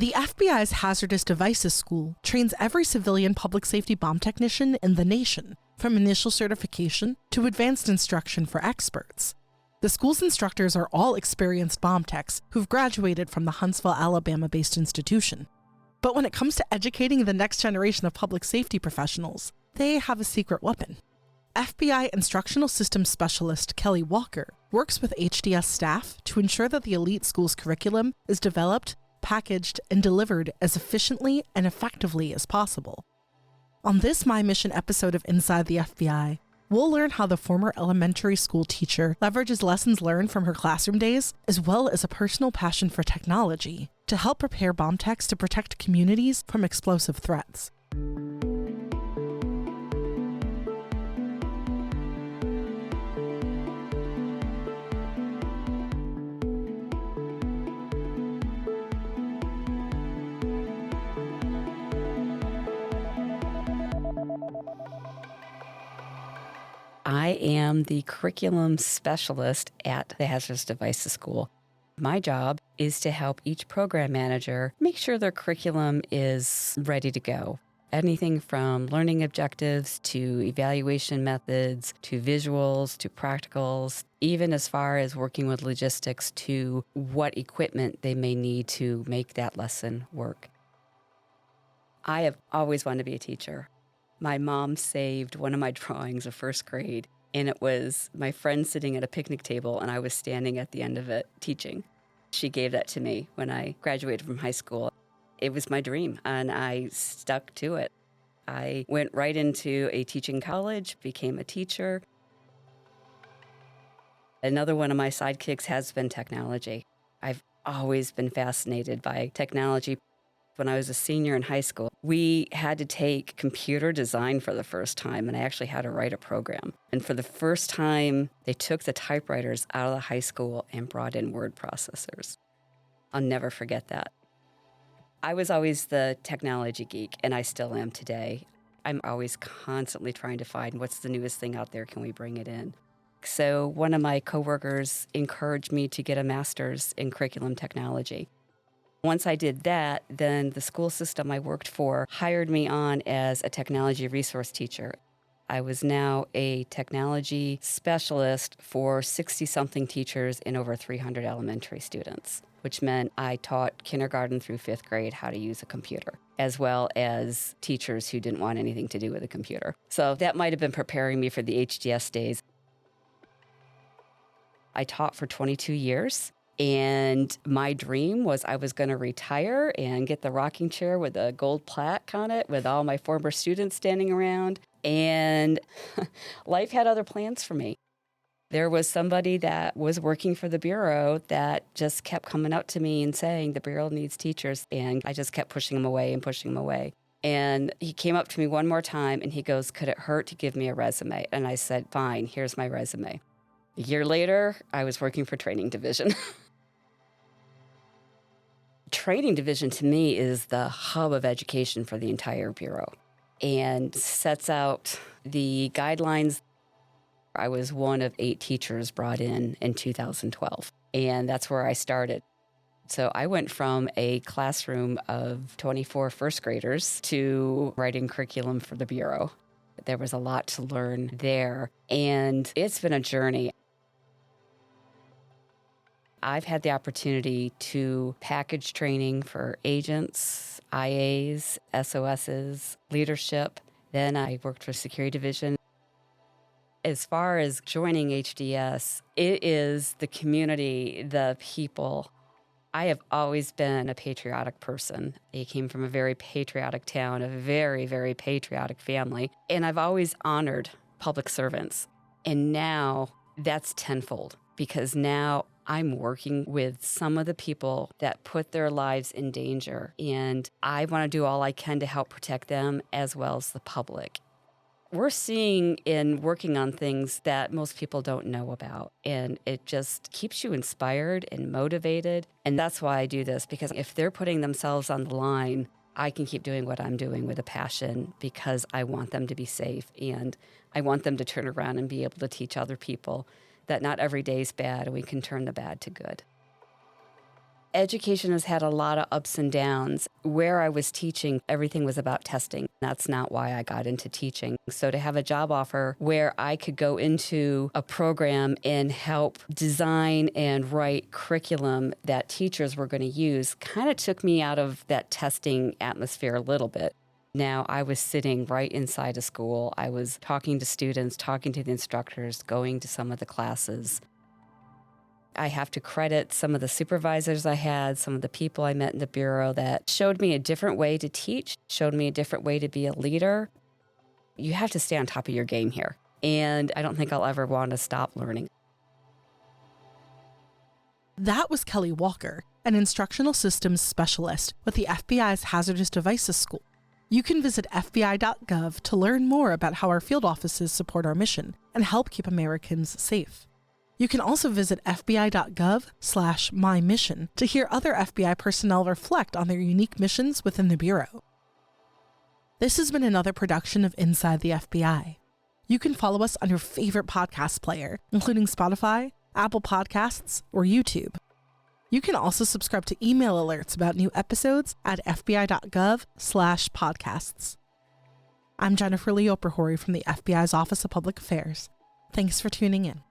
The FBI's Hazardous Devices School trains every civilian public safety bomb technician in the nation, from initial certification to advanced instruction for experts. The school's instructors are all experienced bomb techs who've graduated from the Huntsville, Alabama-based institution. But when it comes to educating the next generation of public safety professionals, they have a secret weapon. FBI Instructional Systems Specialist Kelly Walker works with HDS staff to ensure that the elite school's curriculum is developed, packaged, and delivered as efficiently and effectively as possible. On this My Mission episode of Inside the FBI, we'll learn how the former elementary school teacher leverages lessons learned from her classroom days, as well as a personal passion for technology, to help prepare bomb techs to protect communities from explosive threats. I am the curriculum specialist at the Hazardous Devices School. My job is to help each program manager make sure their curriculum is ready to go. Anything from learning objectives to evaluation methods to visuals to practicals, even as far as working with logistics to what equipment they may need to make that lesson work. I have always wanted to be a teacher. My mom saved one of my drawings of first grade, and it was my friend sitting at a picnic table, and I was standing at the end of it teaching. She gave that to me when I graduated from high school. It was my dream, and I stuck to it. I went right into a teaching college, became a teacher. Another one of my sidekicks has been technology. I've always been fascinated by technology. When I was a senior in high school, we had to take computer design for the first time, and I actually had to write a program. And for the first time, they took the typewriters out of the high school and brought in word processors. I'll never forget that. I was always the technology geek, and I still am today. I'm always constantly trying to find what's the newest thing out there, can we bring it in? So one of my coworkers encouraged me to get a master's in curriculum technology. Once I did that, then the school system I worked for hired me on as a technology resource teacher. I was now a technology specialist for 60-something teachers and over 300 elementary students, which meant I taught kindergarten through 5th grade how to use a computer, as well as teachers who didn't want anything to do with a computer. So that might have been preparing me for the HDS days. I taught for 22 years. And my dream was I was going to retire and get the rocking chair with a gold plaque on it with all my former students standing around. And life had other plans for me. There was somebody that was working for the Bureau that just kept coming up to me and saying, the Bureau needs teachers. And I just kept pushing him away and pushing him away. And he came up to me one more time and he goes, could it hurt to give me a resume? And I said, fine, here's my resume. A year later, I was working for Training Division. Training Division to me is the hub of education for the entire Bureau and sets out the guidelines. I was one of 8 teachers brought in 2012, and that's where I started. So I went from a classroom of 24 first graders to writing curriculum for the Bureau. There was a lot to learn there, and it's been a journey. I've had the opportunity to package training for agents, IAs, SOSs, leadership. Then I worked for Security Division. As far as joining HDS, it is the community, the people. I have always been a patriotic person. I came from a very patriotic town, a very, very patriotic family, and I've always honored public servants. And now that's tenfold, because now I'm working with some of the people that put their lives in danger, and I want to do all I can to help protect them as well as the public. We're seeing and working on things that most people don't know about, and it just keeps you inspired and motivated, and that's why I do this, because if they're putting themselves on the line, I can keep doing what I'm doing with a passion because I want them to be safe, and I want them to turn around and be able to teach other people that not every day is bad and we can turn the bad to good. Education has had a lot of ups and downs. Where I was teaching, everything was about testing. That's not why I got into teaching. So to have a job offer where I could go into a program and help design and write curriculum that teachers were going to use kind of took me out of that testing atmosphere a little bit. Now I was sitting right inside a school. I was talking to students, talking to the instructors, going to some of the classes. I have to credit some of the supervisors I had, some of the people I met in the bureau that showed me a different way to teach, showed me a different way to be a leader. You have to stay on top of your game here. And I don't think I'll ever want to stop learning. That was Kelly Walker, an instructional systems specialist with the FBI's Hazardous Devices School. You can visit FBI.gov to learn more about how our field offices support our mission and help keep Americans safe. You can also visit fbi.gov/mymission to hear other FBI personnel reflect on their unique missions within the Bureau. This has been another production of Inside the FBI. You can follow us on your favorite podcast player, including Spotify, Apple Podcasts, or YouTube. You can also subscribe to email alerts about new episodes at fbi.gov/podcasts. I'm Jennifer Lee Operhory from the FBI's Office of Public Affairs. Thanks for tuning in.